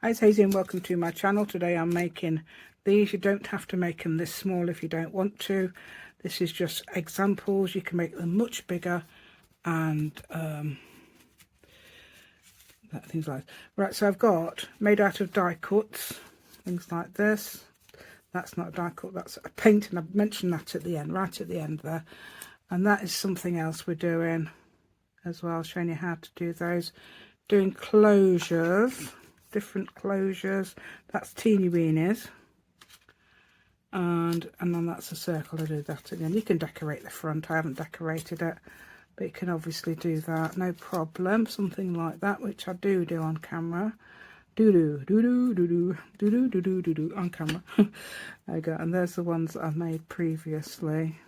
Hi, it's Hazy and welcome to my channel. Today I'm making these. You don't have to make them this small if you don't want to. This is just examples. You can make them much bigger and things like that. Right, so I've got made out of die cuts, things like this. That's not a die cut, that's a paint, and I've mentioned that at the end, right at the end there. And that is something else we're doing as well, showing you how to do those. Doing closures, different closures. That's teeny weenies, and then that's a circle. I do that again. You can decorate the front. I haven't decorated it, but you can obviously do that, no problem. Something like that, which I do on camera. Do on camera. There you go. And there's the ones that I've made previously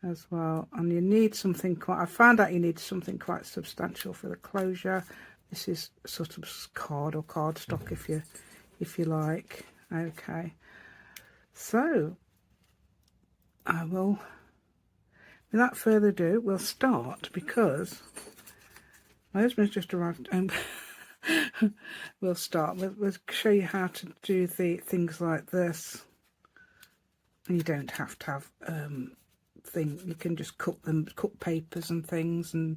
as well. And you need something quite, I found out you need something quite substantial for the closure. This is sort of card or cardstock if you like. Okay, so I will, without further ado, we'll start, because my husband's just arrived home. We'll start. We'll show you how to do the things like this. And you don't have to have you can just cut papers and things and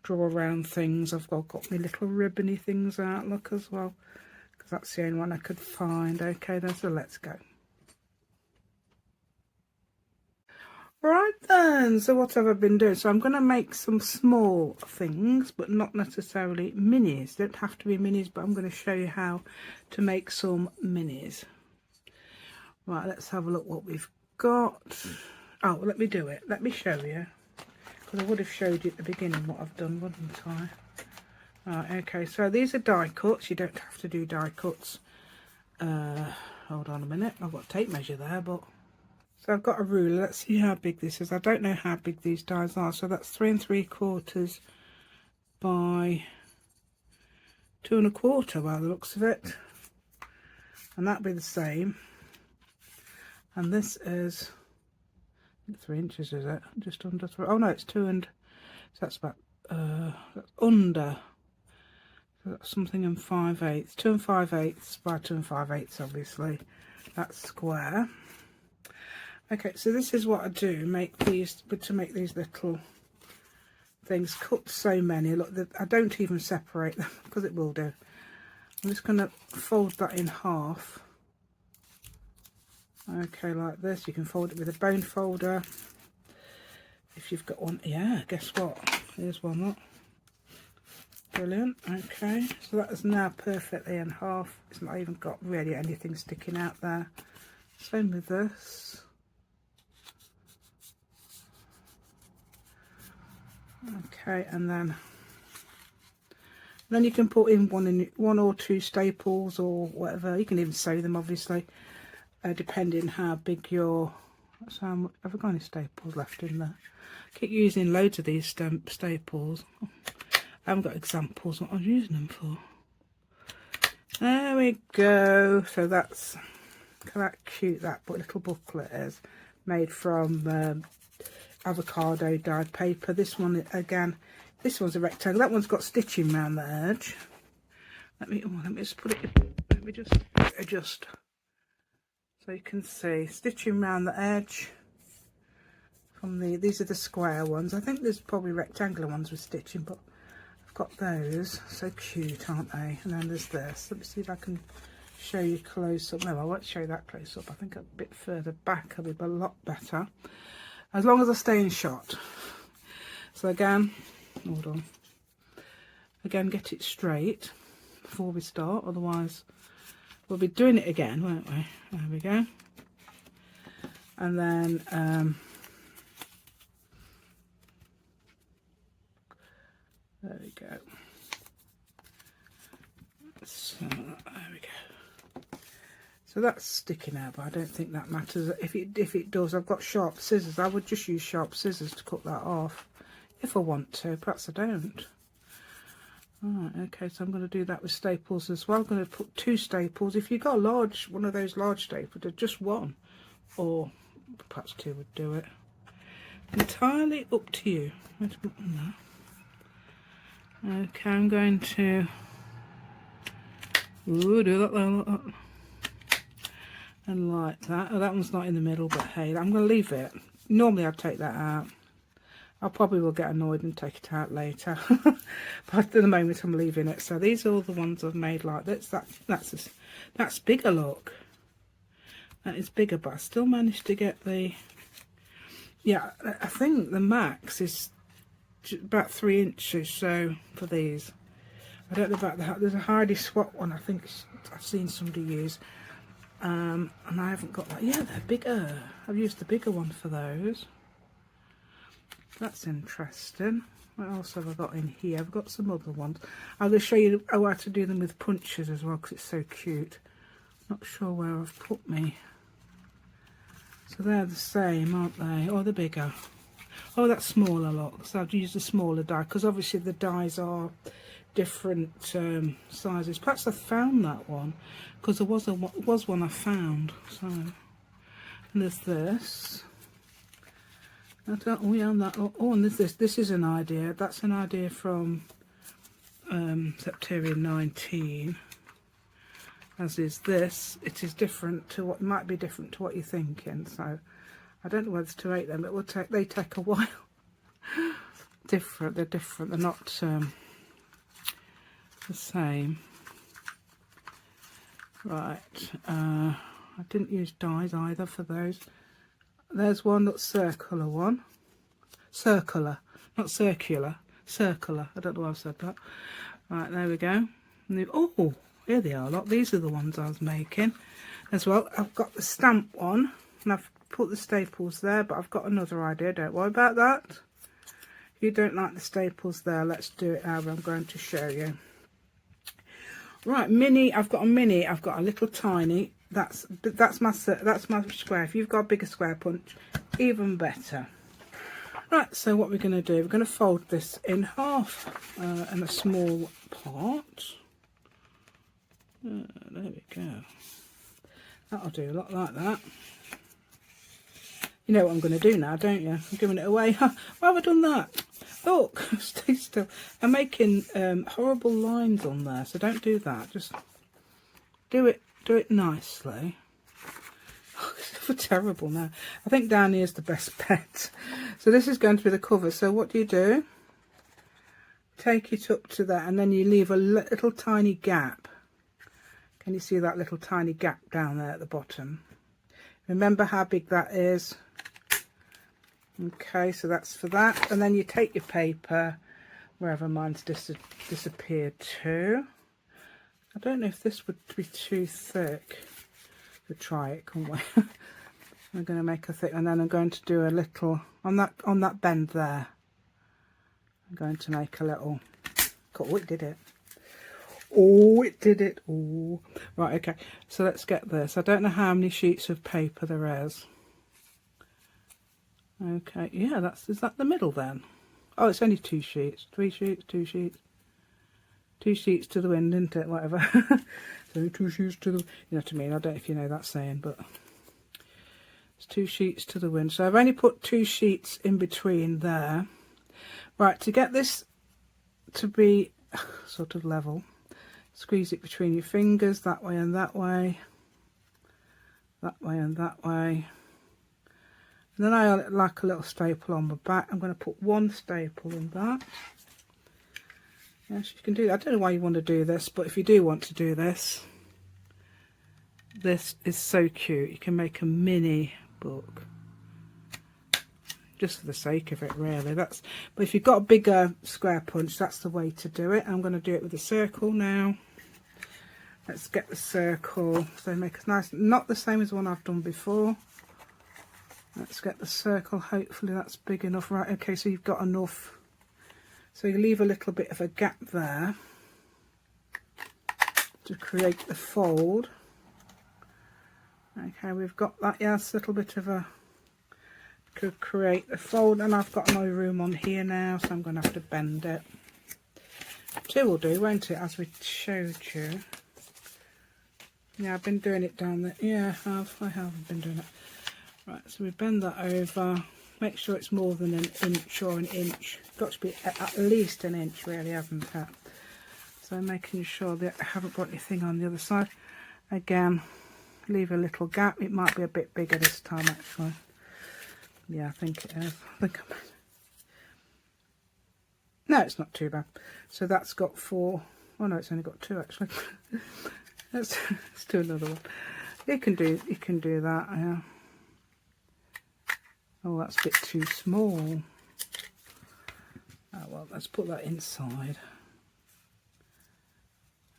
draw around things. I've got my little ribbony things out, look, as well, because that's the only one I could find. Okay then, so let's go. Right then, so what have I been doing? So I'm going to make some small things, but not necessarily minis. Don't have to be minis, but I'm going to show you how to make some minis. Right, let's have a look what we've got. Oh, let me do it. Let me show you, because I would have showed you at the beginning what I've done, wouldn't I? Right, okay, so these are die cuts. You don't have to do die cuts. Hold on a minute. I've got a tape measure there, but... So I've got a ruler. Let's see how big this is. I don't know how big these dies are. So that's 3 3/4 by 2 1/4 by the looks of it. And that'll be the same. And this is 3 inches, is it? Just under 3. Oh no, it's 2 and so that's about that's under. So that's something in 5/8. 2 5/8 by 2 5/8, obviously. That's square. Okay, so this is what I do, make these, but to make these little things, cut so many. Look, I don't even separate them, because it will do. I'm just going to fold that in half. Okay, like this. You can fold it with a bone folder, if you've got one. Yeah, guess what? Here's one, look. Brilliant. Okay, so that is now perfectly in half. It's not even got really anything sticking out there. Same with this. Okay, and then you can put in one or two staples or whatever. You can even sew them, obviously, depending how big your... So have I got any staples left in there? I keep using loads of these staples. I haven't got examples what I'm using them for. There we go. So that's, look how cute that little booklet is, made from avocado dyed paper. This one, again, this one's a rectangle. That one's got stitching around the edge. Let me just put it, let me just adjust so you can see stitching around the edge from these are the square ones. I think there's probably rectangular ones with stitching, but I've got those. So cute, aren't they? And then there's this. Let me see if I can show you close up. No, I won't show you that close up. I think a bit further back will be a lot better, as long as I stay in shot. So again, hold on. Again, get it straight before we start, otherwise we'll be doing it again, won't we? There we go. And then there we go. So there we go. So that's sticking out, but I don't think that matters. If it does, I've got sharp scissors. I would just use sharp scissors to cut that off if I want to. Perhaps I don't. Alright, okay, so I'm going to do that with staples as well. I'm going to put 2 staples. If you've got a one of those large staples, just 1, or perhaps 2 would do it. Entirely up to you. Okay, I'm going to Ooh, do that there, like that. And like that. Oh, that one's not in the middle, but hey, I'm going to leave it. Normally I'd take that out. I probably will get annoyed and take it out later. But at the moment I'm leaving it. So these are all the ones I've made like this. That's bigger, look. That is bigger, but I still managed to get the... Yeah, I think the max is about 3 inches, so for these. I don't know about that. There's a Heidi Swap one I think I've seen somebody use. And I haven't got that. Yeah, they're bigger. I've used the bigger one for those. That's interesting. What else have I got in here? I've got some other ones. I'm going to show you how to do them with punches as well, because it's so cute. Not sure where I've put me. So they're the same, aren't they? Oh, they're bigger. Oh, that's smaller, look. So I've used a smaller die, because obviously the dies are different sizes. Perhaps I found that one, because there was one I found. So, and there's this. I don't. We own that. Oh, and this is an idea. That's an idea from September 19. As is this. It is different to what might be different to what you're thinking. So I don't know whether to rate them. It will take. They take a while. Different. They're different. They're not the same. Right. I didn't use dies either for those. There's one that's circular one. Circular, not circular. Circular. I don't know why I've said that. Right, there we go. Oh, here they are. Look, these are the ones I was making as well. I've got the stamp one, and I've put the staples there, but I've got another idea. Don't worry about that. If you don't like the staples there, let's do it how I'm going to show you. Right, mini. I've got a mini. I've got a little tiny. That's my square. If you've got a bigger square punch, even better. Right, so what we're going to do, we're going to fold this in half and a small part. There we go. That'll do a lot like that. You know what I'm going to do now, don't you? I'm giving it away. Why have I done that? Look, stay still. I'm making horrible lines on there, so don't do that. Just do it nicely. Oh, it's terrible now. I think down here is the best bet. So this is going to be the cover. So what do? Take it up to that, and then you leave a little tiny gap. Can you see that little tiny gap down there at the bottom? Remember how big that is. Okay, so that's for that. And then you take your paper, wherever mine's disappeared to. I don't know if this would be too thick. We'll try it, can't we? I'm going to make a thick, and then I'm going to do a little on that bend there. I'm going to make a little. Oh, it did it. Oh, it did it. Oh, right. Okay. So let's get this. I don't know how many sheets of paper there is. Okay. Yeah, is that the middle then? Oh, it's only 2 sheets. 3 sheets. 2 sheets. 2 sheets to the wind, isn't it? Whatever. So 2 sheets to the... You know what I mean? I don't know if you know that saying, but... It's 2 sheets to the wind. So I've only put 2 sheets in between there. Right, to get this to be sort of level, squeeze it between your fingers, that way and that way. That way and that way. And then I like a little staple on the back. I'm going to put 1 staple in that. Yes, you can do that. I don't know why you want to do this, but if you do want to do this, this is so cute. You can make a mini book just for the sake of it, really. But if you've got a bigger square punch, that's the way to do it. I'm going to do it with a circle now. Let's get the circle. So make it nice, not the same as the one I've done before. Let's get the circle. Hopefully that's big enough. Right, okay, so you've got enough. So you leave a little bit of a gap there to create the fold. Okay, we've got that. Yes, a little bit of a could create the fold, and I've got no room on here now, so I'm going to have to bend it. 2 will do, won't it? As we showed you. Yeah, I've been doing it down there. Yeah, I have been doing it. Right, so we bend that over. Make sure it's more than an inch or an inch. It's got to be at least an inch, really, hasn't it? So making sure that I haven't got anything on the other side. Again, leave a little gap. It might be a bit bigger this time actually. Yeah, I think it is. No, it's not too bad. So that's got 4. Oh no, it's only got 2 actually. let's do another one. You can do that. Yeah. Oh, that's a bit too small. Oh well, let's put that inside.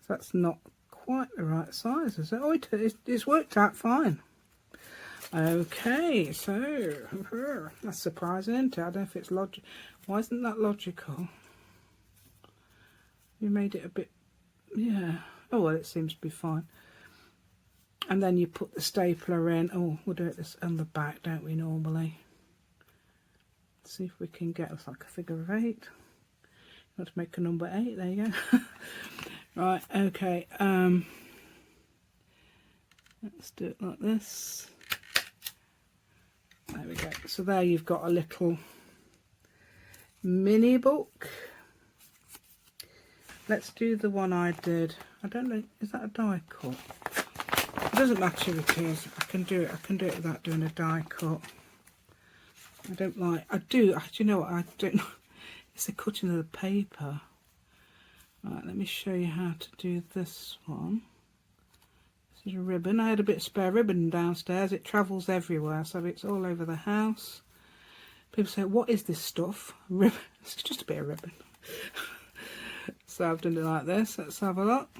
That's not quite the right size, is it? Oh, it's worked out fine. Okay, so that's surprising, isn't it? I don't know if it's logic. Why isn't that logical? You made it a bit, yeah. Oh well, it seems to be fine. And then you put the stapler in. Oh, we'll do it this on the back, don't we, normally? Let's see if we can get us like a figure of 8. You want to make a number 8? There you go. Right. Okay. Let's do it like this. There we go. So there you've got a little mini book. Let's do the one I did. I don't know. Is that a die cut? It doesn't matter if it is. I can do it. I can do it without doing a die cut. I don't like. I do. You know what? I don't know. It's the cutting of the paper. Right. Let me show you how to do this one. This is a ribbon. I had a bit of spare ribbon downstairs. It travels everywhere, so it's all over the house. People say, "What is this stuff?" Ribbon. It's just a bit of ribbon. So I've done it like this. Let's have a look.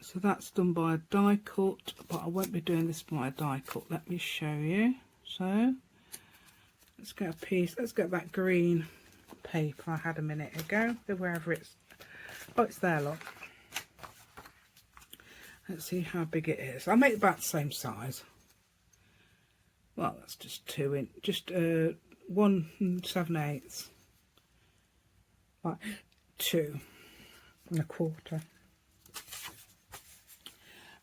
So that's done by a die cut, but I won't be doing this by a die cut. Let me show you. So let's get a piece. Let's get that green paper I had a minute ago. Wherever it's. Oh, it's there. Look. Let's see how big it is. I'll make about the same size. Well, that's just 2 inch. Just 1 7/8. Like 2 1/4.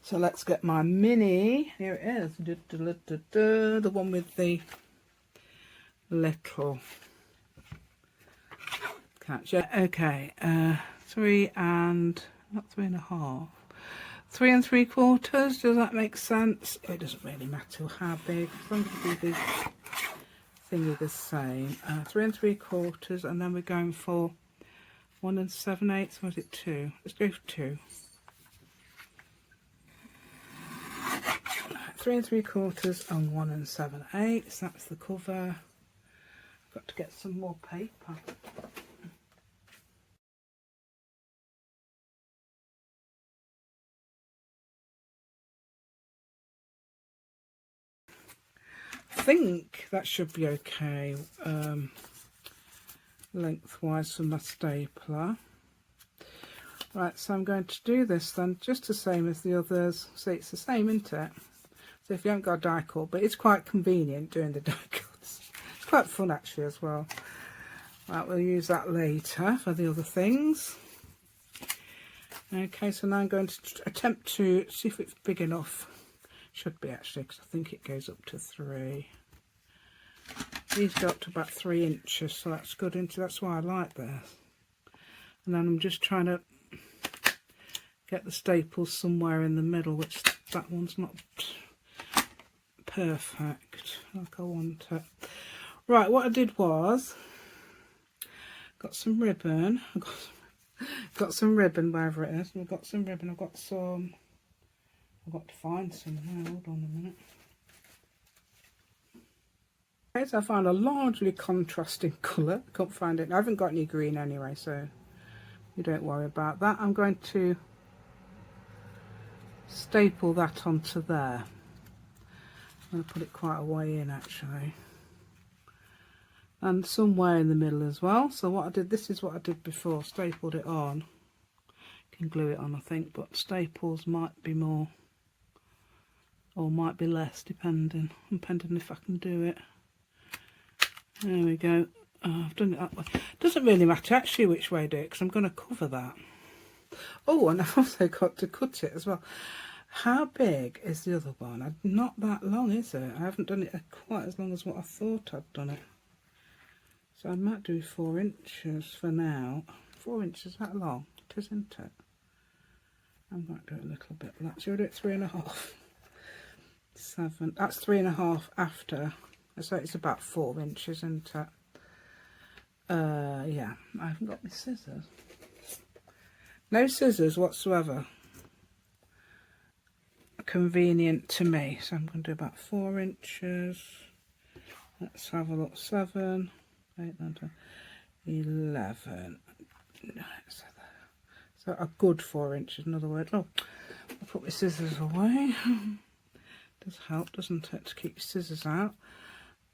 So let's get my mini. Here it is. The one with the little catch. Yeah. Okay. 3 and not 3 1/2. 3 3/4. Does that make sense? It doesn't really matter how big. As long as the thingy the same. 3 3/4, and then we're going for 1 7/8. Was it 2? Let's go for 2. 3 3/4 and 1 7/8. That's the cover. I've got to get some more paper. I think that should be okay lengthwise from my stapler. Right, so I'm going to do this then just the same as the others. See, it's the same, isn't it? So if you haven't got a die cut, but it's quite convenient doing the die cuts. It's quite fun actually as well. Right, we'll use that later for the other things. Okay, so now I'm going to attempt to see if it's big enough. Should be actually, because I think it goes up to 3. These go up to about 3 inches, so that's good. That's why I like this. And then I'm just trying to get the staples somewhere in the middle, which that one's not perfect like I want it. Right, what I did was got some ribbon. Got some ribbon wherever it is. I've got some ribbon. I've got to find some now. Hold on a minute. Okay, so I found a largely contrasting colour. I can't find it. I haven't got any green anyway, so you don't worry about that. I'm going to staple that onto there. I'm going to put it quite a way in actually. And somewhere in the middle as well. So what I did, this is what I did before, stapled it on. Can glue it on I think, but staples might be more or might be less depending if I can do it. There we go. Oh, I've done it that way. Doesn't really matter actually which way I do it because I'm going to cover that. Oh, and I've also got to cut it as well. How big is the other one? Not that long, is it? I haven't done it quite as long as what I thought I'd done it. So I might do 4 inches for now. 4 inches, that long? It isn't it? I might do it a little bit less. Should we do it 3.5? 7. That's 3.5 after. So it's about 4 inches, isn't it? Yeah, I haven't got my scissors. No scissors whatsoever. Convenient to me. So I'm going to do about 4 inches. Let's have a look. 7, 8, 9, 10, 11. So a good 4 inches, in other words. Oh, I'll put my scissors away. Does help, doesn't it, to keep your scissors out.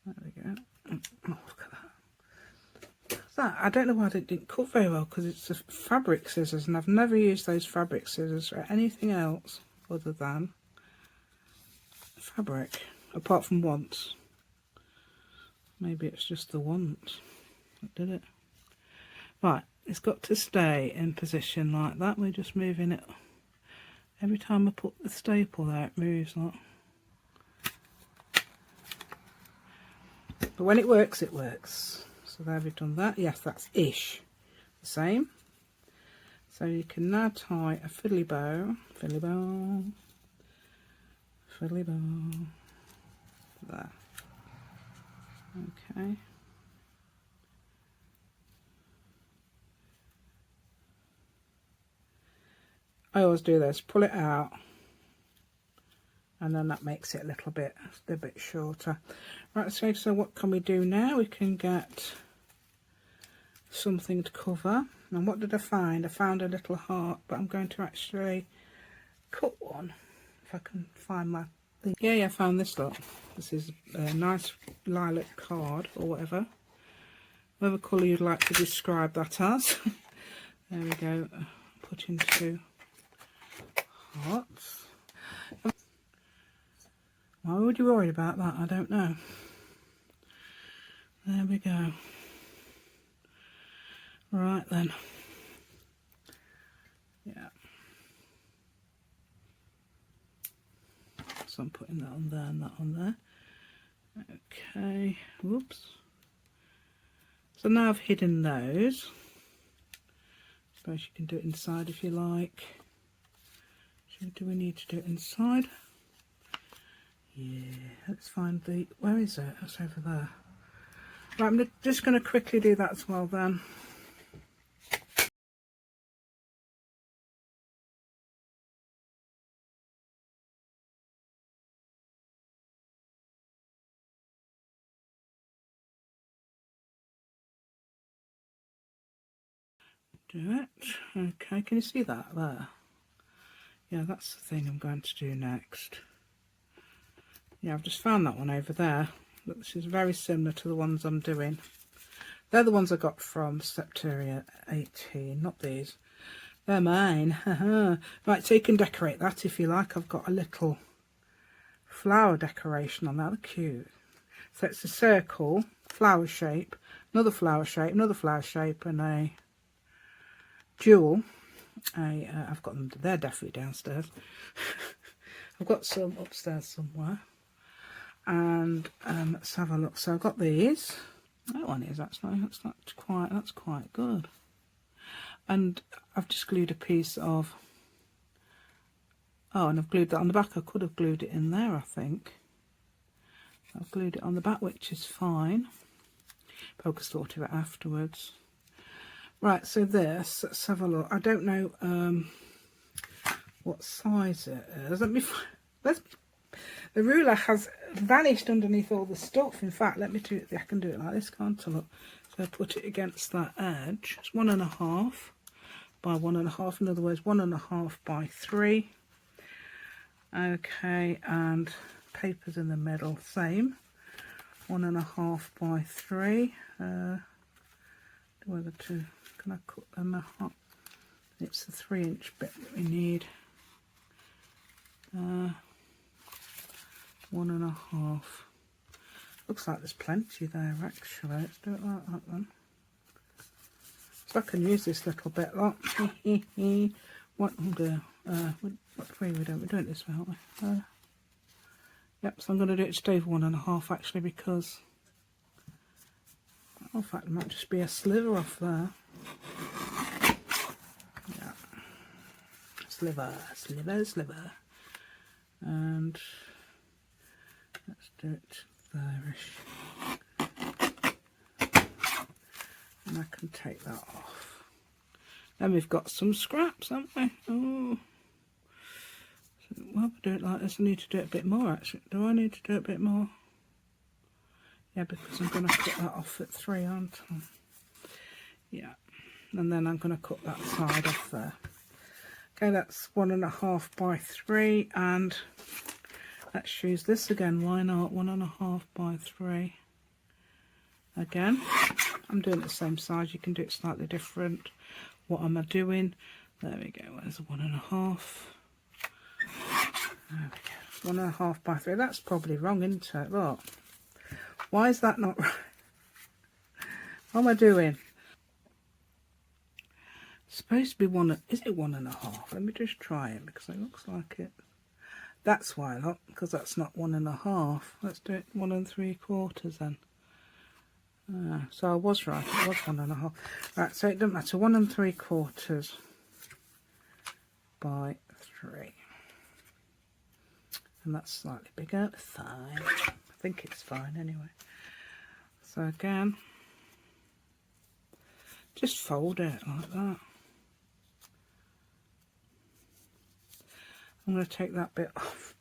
There we go. Oh, look at that. That, I don't know why it didn't cut very well, because it's a fabric scissors, and I've never used those fabric scissors for anything else other than fabric, apart from once. Maybe it's just the once that did it. Right, it's got to stay in position like that. We're just moving it. Every time I put the staple there, it moves like. But when it works, it works. So there we've done that. Yes, that's ish the same. So you can now tie a fiddly bow, fiddly bow, fiddly bow, there. Okay. I always do this, pull it out, and then that makes it a little bit shorter. Right, so what can we do now? We can get something to cover. And what did I find? I found a little heart, but I'm going to actually cut one if I can find my thing. Yeah, I found this lot. This is a nice lilac card or whatever colour you'd like to describe that as. There we go. Put into hearts. Why would you worry about that? I don't know. There we go. Right then. Yeah. So I'm putting that on there and that on there. Okay. Whoops. So now I've hidden those. I suppose you can do it inside if you like. Do we need to do it inside? Yeah, let's find the, where is it? It's over there. Right, I'm just going to quickly do that as well then. Do it. Okay, can you see that there? Yeah, that's the thing I'm going to do next. Yeah, I've just found that one over there. But this is very similar to the ones I'm doing. They're the ones I got from Septeria 18, not these. They're mine. Right, so you can decorate that if you like. I've got a little flower decoration on that. They're cute. So it's a circle, flower shape, another flower shape, another flower shape, and a jewel. I've got them, they're definitely downstairs. I've got some upstairs somewhere. And let's have a look. So I've got these. That one is actually, that's quite good. And I've just glued a piece of, oh, and I've glued that on the back. I could have glued it in there, I think. I've glued it on the back, which is fine. But I could sort of it afterwards. Right, so this, let's have a look. I don't know what size it is. The ruler has vanished underneath all the stuff. In fact, let me do it. I can do it like this, can't I? Look. So I put it against that edge. It's 1.5 by 1.5. In other words, 1.5 by 3. Okay, and paper's in the middle. Same. 1.5 by 3. Whether to, can I cut them up? It's the 3-inch bit that we need. 1.5. Looks like there's plenty there actually. Let's do it like that then. So I can use this little bit. Look. What we'll do? What way we're doing it this way, aren't we? Yep. So I'm going to do it just over 1.5 actually, because In fact, it might just be a sliver off there. Yeah. Sliver, sliver, sliver. And let's do it there-ish. And I can take that off. Then we've got some scraps, haven't we? Oh. So why would I do it like this? I need to do it a bit more, actually. Do I need to do it a bit more? Yeah, because I'm going to cut that off at 3, aren't I? Yeah. And then I'm going to cut that side off there. Okay, that's 1.5 by 3, and let's use this again. Why not? 1.5 by 3. Again, I'm doing it the same size. You can do it slightly different. What am I doing? There we go. Where's the 1.5? There we go. 1.5 by 3. That's probably wrong, isn't it? Look. Why is that not right? What am I doing? It's supposed to be one. Is it 1.5? Let me just try it because it looks like it. That's why, look, because that's not 1.5. Let's do it 1 3/4 then. So I was right. It was 1.5. Right. So it doesn't matter. 1 3/4 by 3, and that's slightly bigger. Fine. I think it's fine anyway. So again, just fold it like that. I'm going to take that bit off.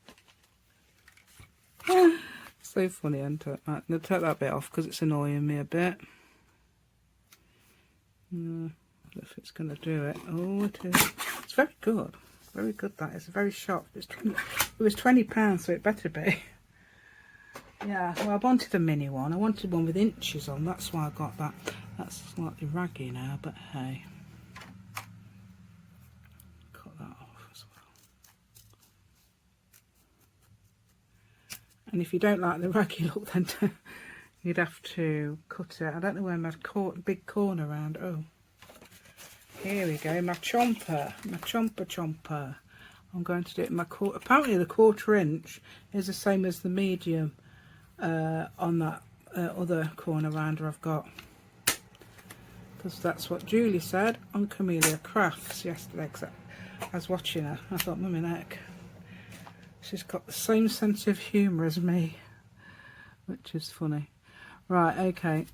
So funny, isn't it? Right, I'm going to take that bit off because it's annoying me a bit. If it's going to do it. Oh, it is. It's very good. Very good, that is. Very sharp. It was £20, so it better be. Yeah, well, I wanted a mini one. I wanted one with inches on. That's why I got that. That's slightly raggy now, but hey. Cut that off as well. And if you don't like the raggy look, then you'd have to cut it. I don't know where my big corner round. Oh, here we go. My chomper. My chomper. I'm going to do it in my quarter. Apparently the 1/4 inch is the same as the medium on that other corner rounder I've got. Because that's what Julie said on Camellia Crafts yesterday. Cause I was watching her. I thought, mummy neck. She's got the same sense of humour as me, which is funny. Right, okay.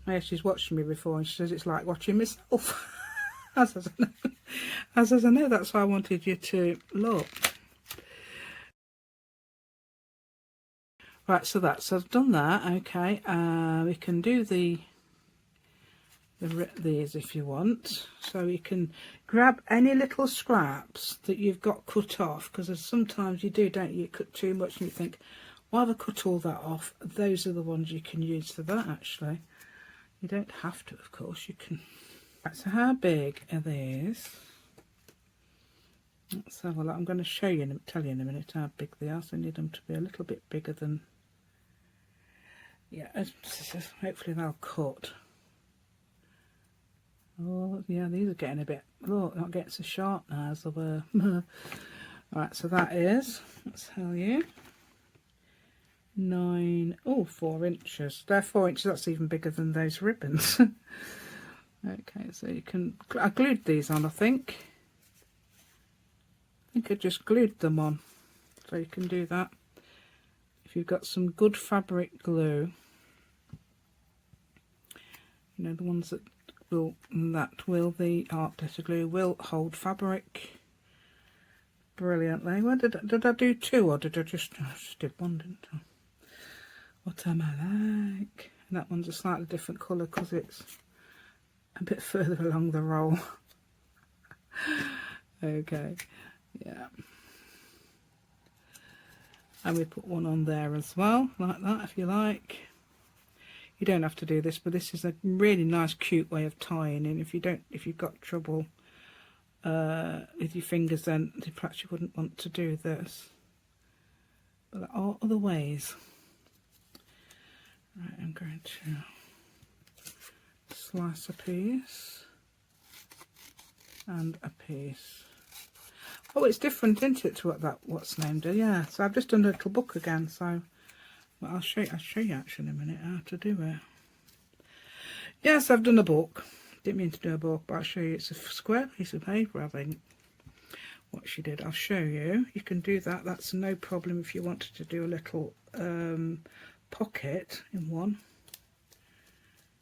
Yeah, she's watched me before and she says it's like watching myself. As I know, that's why I wanted you to look. Right, so I've done that. Okay, we can do these if you want. So you can grab any little scraps that you've got cut off, because sometimes you do, don't you, cut too much and you think, why have I cut all that off? Those are the ones you can use for that, actually. You don't have to, of course, you can. Right, so how big are these? Let's have a look. I'm going to show you, tell you in a minute how big they are. So I need them to be a little bit bigger than, yeah, hopefully they'll cut. Oh, yeah, these are getting a bit, look, not getting so sharp now as they were. Right, so that is, let's tell you, 4 inches. They're 4 inches, that's even bigger than those ribbons. Okay, so you can, I glued these on, I think I just glued them on, so you can do that. If you've got some good fabric glue, you know, the ones that will, the art glitter glue will hold fabric brilliantly. Well, did I do 2 or did I just did 1, didn't I? What am I like? And that one's a slightly different colour because it's a bit further along the roll. Okay, yeah. And we put one on there as well, like that, if you like. You don't have to do this, but this is a really nice, cute way of tying in. If you've got trouble with your fingers, then perhaps you wouldn't want to do this. But there are other ways. Right, I'm going to slice a piece and a piece. Oh, it's different, isn't it, to what what's named? Yeah, so I've just done a little book again, so Well, I'll show you actually in a minute how to do it. Yes, I've done a book. Didn't mean to do a book, but I'll show you. It's a square piece of paper, I think. What she did, I'll show you. You can do that. That's no problem if you wanted to do a little pocket in one.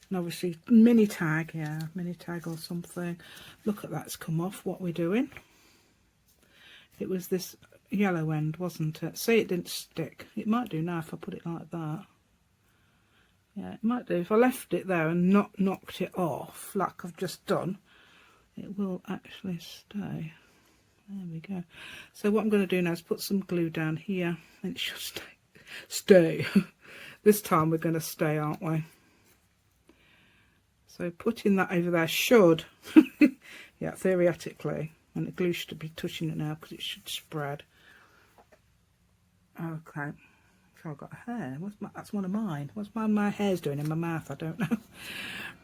And obviously mini tag, yeah, mini tag or something. Look at that's come off. What we're doing. It was this yellow end, wasn't it? See, it didn't stick. It might do now if I put it like that. Yeah, it might do. If I left it there and not knocked it off, like I've just done, it will actually stay. There we go. So what I'm going to do now is put some glue down here, and it should stay. Stay. This time we're going to stay, aren't we? So putting that over there should, yeah, theoretically, and the glue should be touching it now because it should spread. Okay. So I've got hair. That's one of mine. What's my hair's doing in my mouth? I don't know.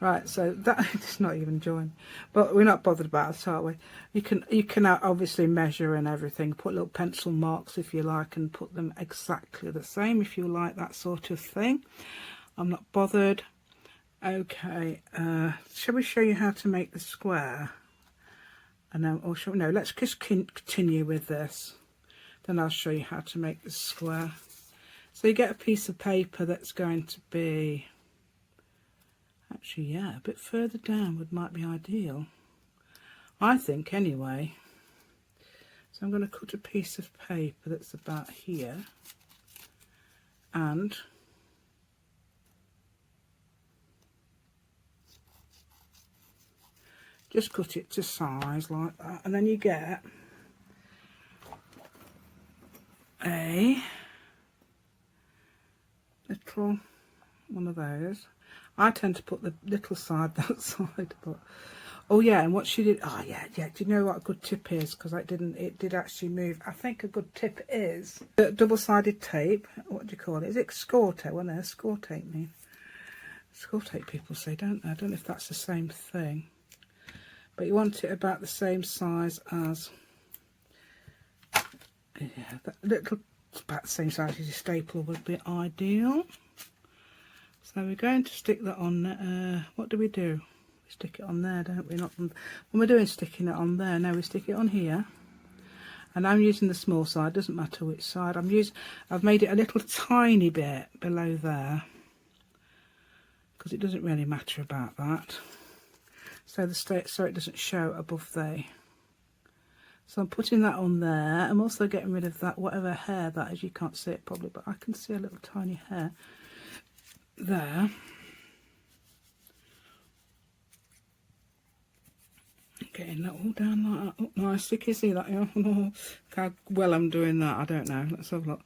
Right, so that it's not even joined, but we're not bothered about it, are we? You can obviously measure and everything. Put little pencil marks if you like, and put them exactly the same if you like that sort of thing. I'm not bothered. Okay, shall we show you how to make the square? And then, or shall we, no? Let's just continue with this. Then I'll show you how to make the square. So you get a piece of paper that's going to be, actually, yeah, a bit further downward might be ideal, I think, anyway. So I'm going to cut a piece of paper that's about here, and just cut it to size like that, and then you get a little one of those. I tend to put the little side that side, but oh yeah, and what she did, oh yeah, do you know what a good tip is? Because it did actually move. I think a good tip is the double-sided tape. What do you call it? Is it score tape? What does score tape mean? Score tape people say, don't they? I don't know if that's the same thing, but you want it about the same size as, yeah, that little, about the same size as your stapler would be ideal. So we're going to stick that on, what do? We stick it on there, don't we? Not on, when we're doing sticking it on there, now we stick it on here. And I'm using the small side, doesn't matter which side. I've made it a little tiny bit below there, because it doesn't really matter about that. So so it doesn't show above there. So I'm putting that on there. I'm also getting rid of that, whatever hair that is. You can't see it probably, but I can see a little tiny hair there. Getting that all down like that. Oh, nicely. Can you see that? Yeah. How well I'm doing that, I don't know. Let's have a look.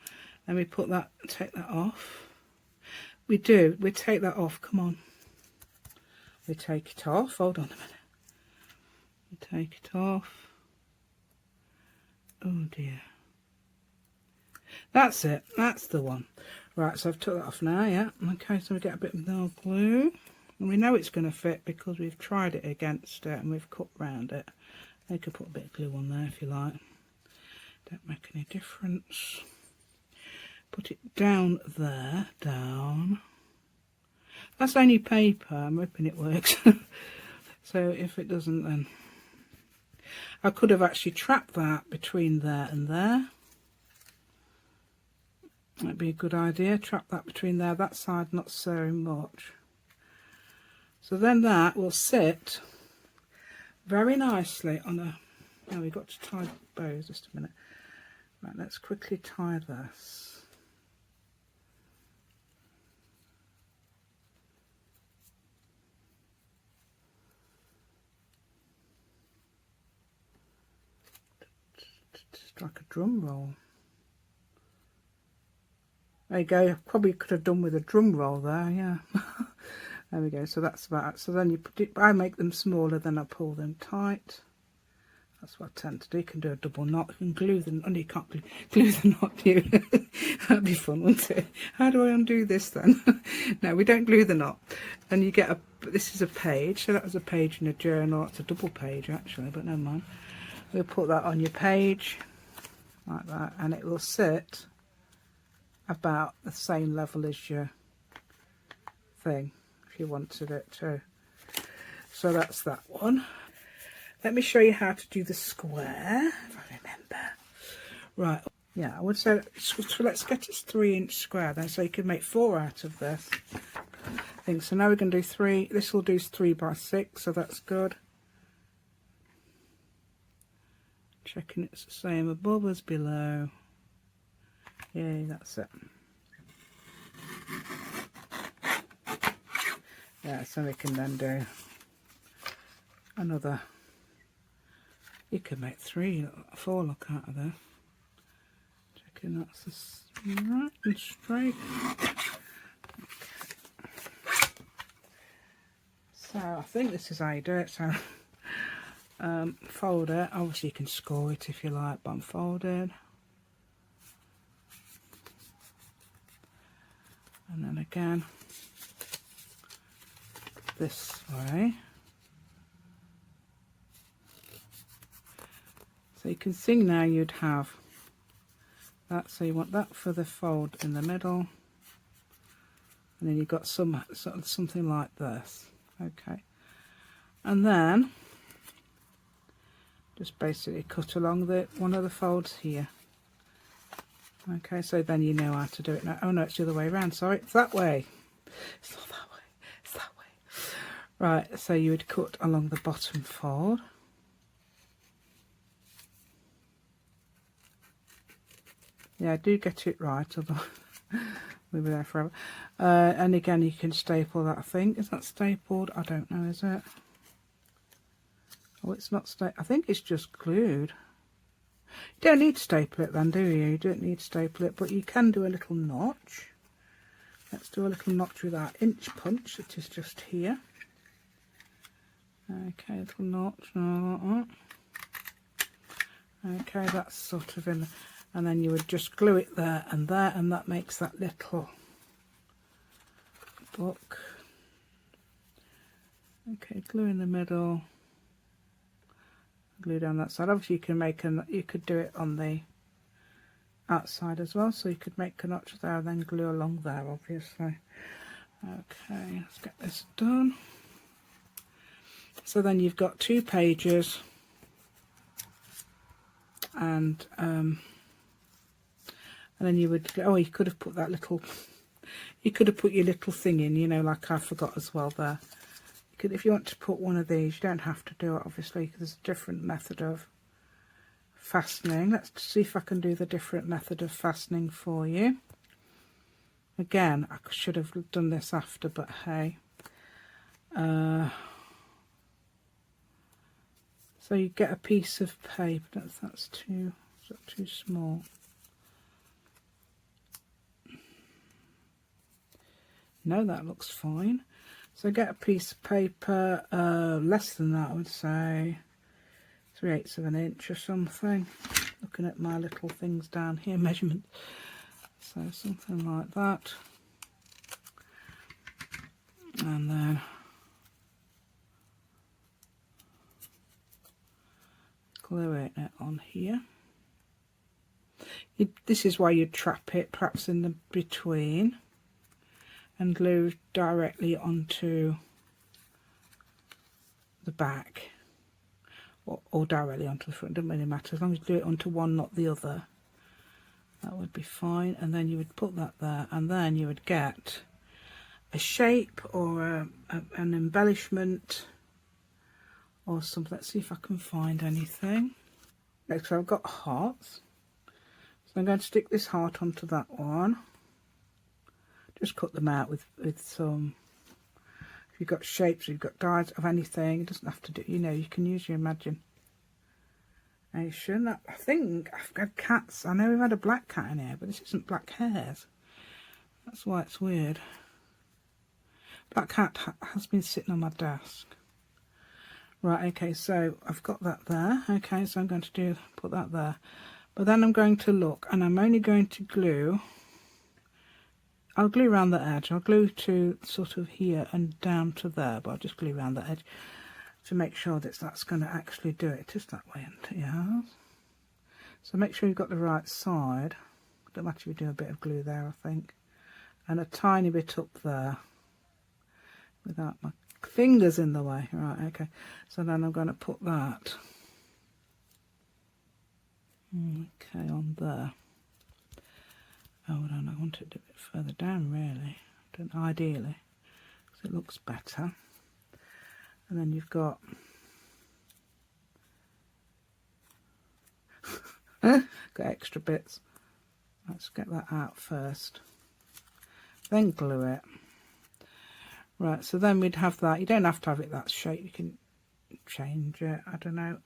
Then we put that, take that off. We take that off. Come on. We take it off. Hold on a minute. We take it off. Oh dear. That's it. That's the one. Right, so I've took that off now, yeah. Okay, so we get a bit of nail glue. And we know it's going to fit because we've tried it against it and we've cut round it. You could put a bit of glue on there if you like. Don't make any difference. Put it down there, down. That's only paper. I'm hoping it works. So if it doesn't, then I could have actually trapped that between there and there. That'd be a good idea. Trap that between there, that side not so much. So then that will sit very nicely on a, now we've got to tie bows, just a minute. Right, let's quickly tie this. Just like a drum roll. There you go. Probably could have done with a drum roll there, yeah. There we go. So that's about it. So then you put it, I make them smaller, then I pull them tight. That's what I tend to do. You can do a double knot. You can glue them. Oh, you can't glue the knot, you. That'd be fun, wouldn't it? How do I undo this then? No, we don't glue the knot. And you get a, this is a page. So that was a page in a journal. It's a double page actually, but never mind. We'll put that on your page like that, and it will sit about the same level as your thing if you wanted it to. So that's that one. Let me show you how to do the square, if I remember. Right, yeah, I would say, so let's get this 3-inch square then, so you can make 4 out of this thing. So now we're going to do 3, this will do 3 by 6, so that's good. Checking it's the same above as below. Yay, that's it. Yeah, so we can then do another. You could make 3, 4 look out of there. Checking that's right and straight. Okay. So I think this is how you do it. So fold it. Obviously you can score it if you like, but I'm folded. And then again this way. So you can see now you'd have that, so you want that for the fold in the middle, and then you've got some sort of something like this. Okay, and then just basically cut along the one of the folds here. Okay, so then you know how to do it now. Oh no, it's the other way around, sorry, it's that way. It's not that way, it's that way. Right, so you would cut along the bottom fold. Yeah, do get it right, otherwise we'll be there forever. And again, you can staple that, I think. Is that stapled? I don't know, is it? Oh, it's not stapled. I think it's just glued. You don't need to staple it then, do you? You don't need to staple it, but you can do a little notch. Let's do a little notch with our inch punch that is just here. Okay, little notch. Okay, that's sort of in, and then you would just glue it there, and that makes that little book. Okay, glue in the middle, glue down that side. Obviously you can make you could do it on the outside as well, so you could make a notch there and then glue along there, obviously. Okay, let's get this done. So then you've got 2 pages, and then you would, oh, you could have put that little, you could have put your little thing in, you know, like I forgot as well there. You could, if you want to put one of these, you don't have to do it obviously, because there's a different method of fastening. Let's see if I can do the different method of fastening for you. Again, I should have done this after, but hey. So you get a piece of paper, that's too small. No, that looks fine. So get a piece of paper, less than that I would say, 3/8 of an inch or something. Looking at my little things down here, measurement. So something like that. And then gluing it on here. This is why you'd trap it perhaps in the between and glue directly onto the back, or directly onto the front, doesn't really matter, as long as you glue it onto one not the other, that would be fine. And then you would put that there, and then you would get a shape or an embellishment or something. Let's see if I can find anything. Next, I've got hearts, so I'm going to stick this heart onto that one. Just cut them out with some, if you've got shapes, you've got dies of anything, it doesn't have to do, you know, you can use your imagination. I think I've got cats. I know we've had a black cat in here, but this isn't black hairs. That's why it's weird. Black cat has been sitting on my desk. Right, okay, so I've got that there. Okay, so I'm going to put that there. But then I'm going to look, and I'm only going to glue, I'll glue around the edge. I'll glue to sort of here and down to there, but I'll just glue around the edge to make sure that that's going to actually do it. Just that way, yeah. So make sure you've got the right side. Don't matter if you do a bit of glue there, I think. And a tiny bit up there without my fingers in the way. Right, okay. So then I'm going to put that okay on there. Hold on, I want it a bit further down really, ideally, because it looks better. And then you've got got extra bits. Let's get that out first, then glue it. Right, so then we'd have that. You don't have to have it that shape, you can change it. I don't know,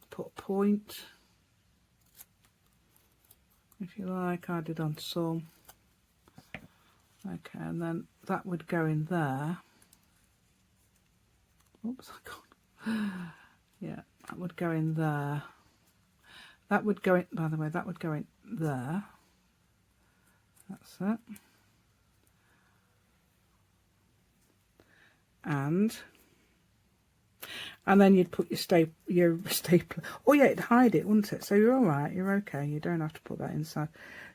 put a point if you like. I did on some. Okay, and then that would go in there. Oops, I can't. Yeah, that would go in there. That would go in, by the way, that would go in there. That's it. And then you'd put your stapler. Oh yeah, it'd hide it, wouldn't it? So you're all right. You're okay. You don't have to put that inside.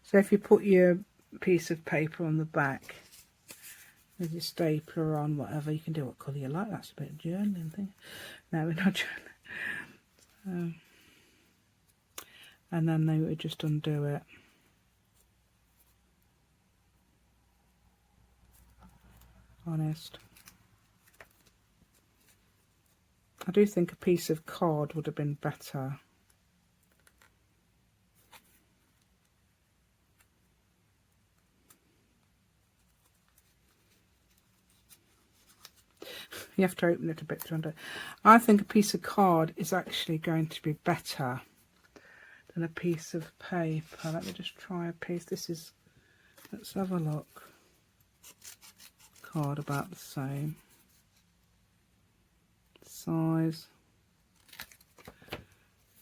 So if you put your piece of paper on the back with your stapler on, whatever, you can do what colour you like. That's a bit of journaling thing. No, we're not journaling. And then they would just undo it. Honest. I do think a piece of card would have been better. You have to open it a bit to undo. I think a piece of card is actually going to be better than a piece of paper. Let me just try a piece. Let's have a look. Card about the same size.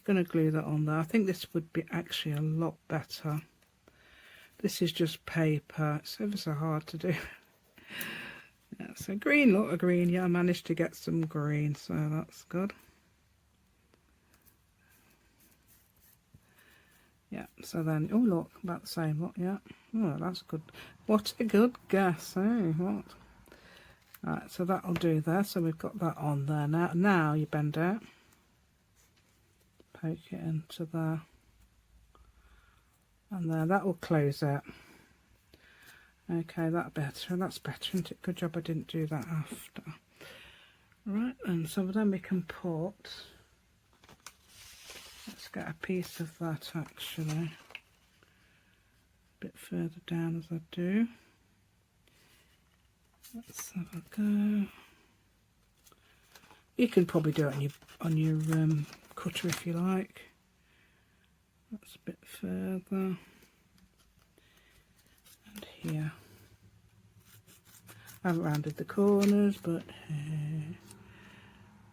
Gonna glue that on there. I think this would be actually a lot better. This is just paper. It's ever so hard to do. Yeah, so green, lot of green. Yeah, I managed to get some green, so that's good. Yeah, so then, oh look, about the same lot, yeah. Oh, that's good. What a good guess, eh? What? Right, so that'll do there. So we've got that on there now. Now you bend it, poke it into there, and there. That will close it. Okay, that's better, isn't it? Good job I didn't do that after. Right, and so then we can put. Let's get a piece of that actually. A bit further down as I do. Let's have a go. You can probably do it on your cutter if you like. That's a bit further. And here. I haven't rounded the corners, but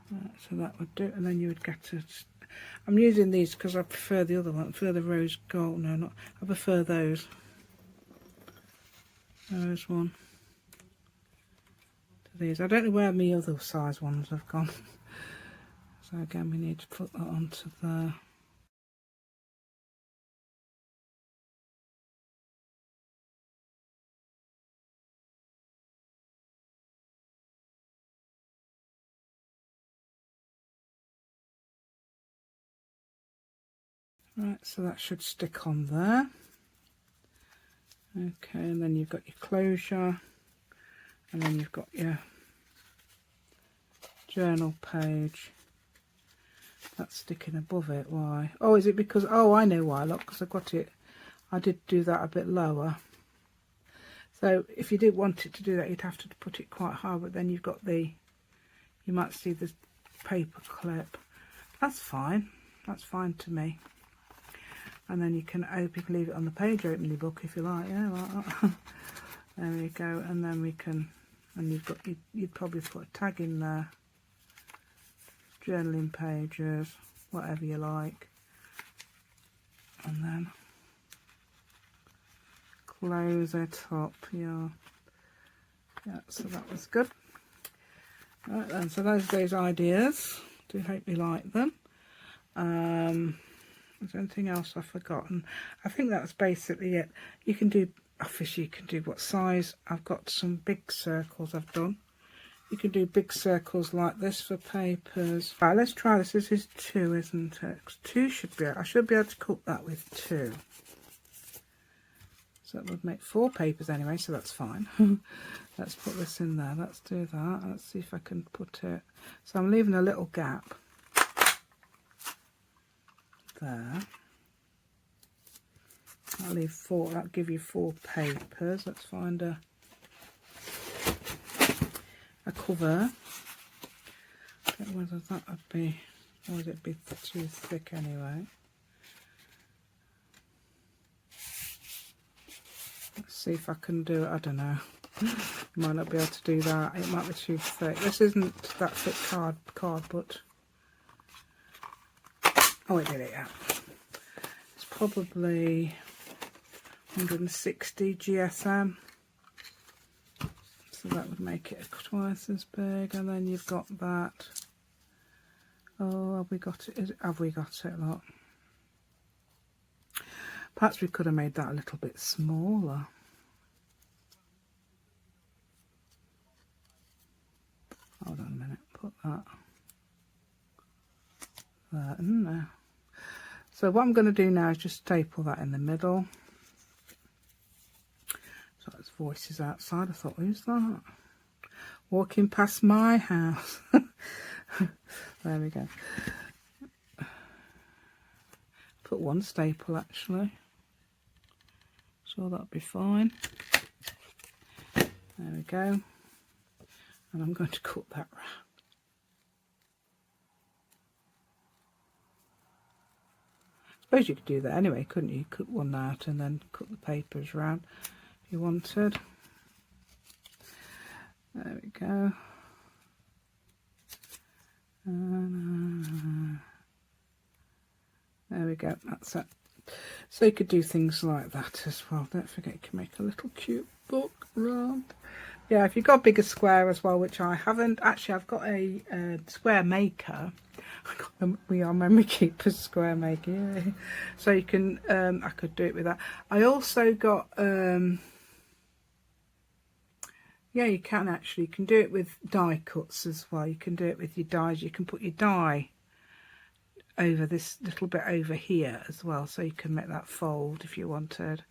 right, so that would do it. And then you would get to. I'm using these because I prefer the other one. I prefer the rose gold. No, not. I prefer those. There's one. These. I don't know where my other size ones have gone. So again, we need to put that onto there. Right, so that should stick on there. Okay, and then you've got your closure, and then you've got your journal page. That's sticking above it. Why? Oh, is it because, oh, I know why. Look, because I got it, I did do that a bit lower. So if you did want it to do that, you'd have to put it quite high, but then you've got you might see the paper clip. That's fine. That's fine to me. And then you can leave it on the page opening book if you like. Yeah, like that. There we go. And then we can, and you'd probably put a tag in there. Journaling pages, whatever you like. And then close it up. Yeah, so that was good. Right then, so those ideas. Do hope you like them. Is there anything else I've forgotten? I think that's basically it. You can do, obviously you can do what size. I've got some big circles I've done. You can do big circles like this for papers. Right, let's try this. This is 2, isn't it? 2 should be, I should be able to cut that with 2. So that would make 4 papers anyway, so that's fine. Let's put this in there. Let's do that. Let's see if I can put it. So I'm leaving a little gap there. I'll leave 4. That'll give you 4 papers. Let's find a cover. I don't know whether that would be, or would it be too thick anyway? Let's see if I can do it. I don't know. Might not be able to do that. It might be too thick. This isn't that thick card, but oh, it did it. Yeah, it's probably 160 GSM. So that would make it twice as big, and then you've got that. Oh, have we got it? Have we got it a lot? Perhaps we could have made that a little bit smaller. Hold on a minute. Put that there in there. So what I'm going to do now is just staple that in the middle. So there's voices outside. I thought, who's that? Walking past my house. There we go. Put 1 staple actually. So that'll be fine. There we go. And I'm going to cut that round. I suppose you could do that anyway, couldn't you? Cut one out and then cut the papers round if you wanted. There we go. There we go, that's it. So you could do things like that as well. Don't forget you can make a little cute book round. Yeah, if you've got a bigger square as well, which I haven't. Actually, I've got a square maker. We are memory keepers square maker. Yeah. So you can, I could do it with that. I also got, yeah, you can actually. You can do it with die cuts as well. You can do it with your dies. You can put your die over this little bit over here as well, so you can make that fold if you wanted.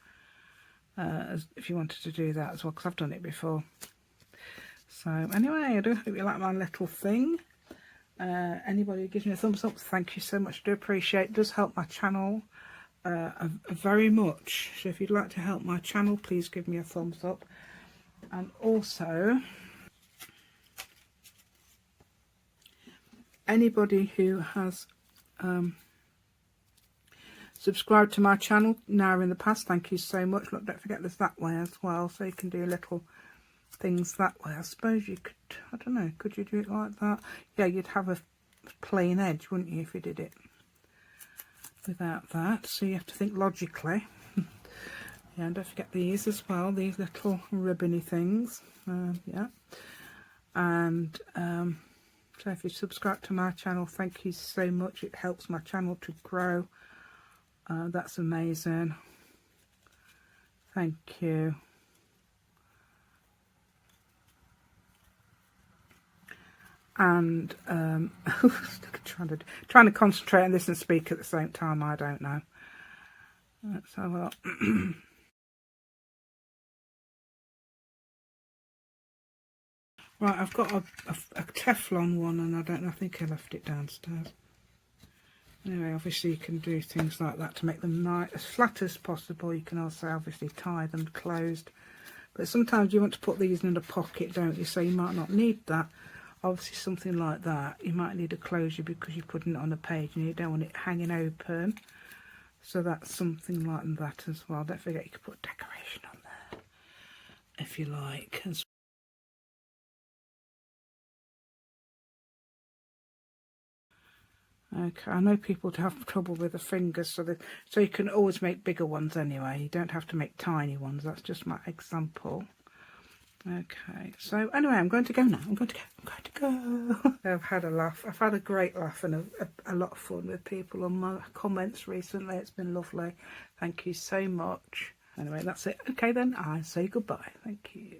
If you wanted to do that as well, because I've done it before. So anyway, I do hope you like my little thing. Anybody who gives me a thumbs up, thank you so much. I do appreciate it. It does help my channel very much. So if you'd like to help my channel, please give me a thumbs up. And also, anybody who has subscribed to my channel now or in the past, thank you so much. Look, don't forget there's that way as well, so you can do little things that way. I suppose you could, I don't know, could you do it like that? Yeah, you'd have a plain edge, wouldn't you, if you did it without that? So you have to think logically. Yeah, and don't forget these as well, these little ribbony things. Yeah, and so if you subscribe to my channel, thank you so much. It helps my channel to grow. That's amazing. Thank you. And trying to concentrate on this and speak at the same time. I don't know. Let's have a look. Right, I've got a Teflon one, and I don't know, I think I left it downstairs. Anyway, obviously you can do things like that to make them nice, as flat as possible. You can also obviously tie them closed. But sometimes you want to put these in a pocket, don't you? So you might not need that. Obviously something like that, you might need a closure because you're putting it on a page and you don't want it hanging open. So that's something like that as well. Don't forget you can put decoration on there if you like as well. Okay, I know people have trouble with the fingers, so you can always make bigger ones anyway. You don't have to make tiny ones. That's just my example. Okay, so anyway, I'm going to go now. I'm going to go. I've had a laugh. I've had a great laugh and a lot of fun with people on my comments recently. It's been lovely. Thank you so much. Anyway, that's it. Okay then, I say goodbye. Thank you.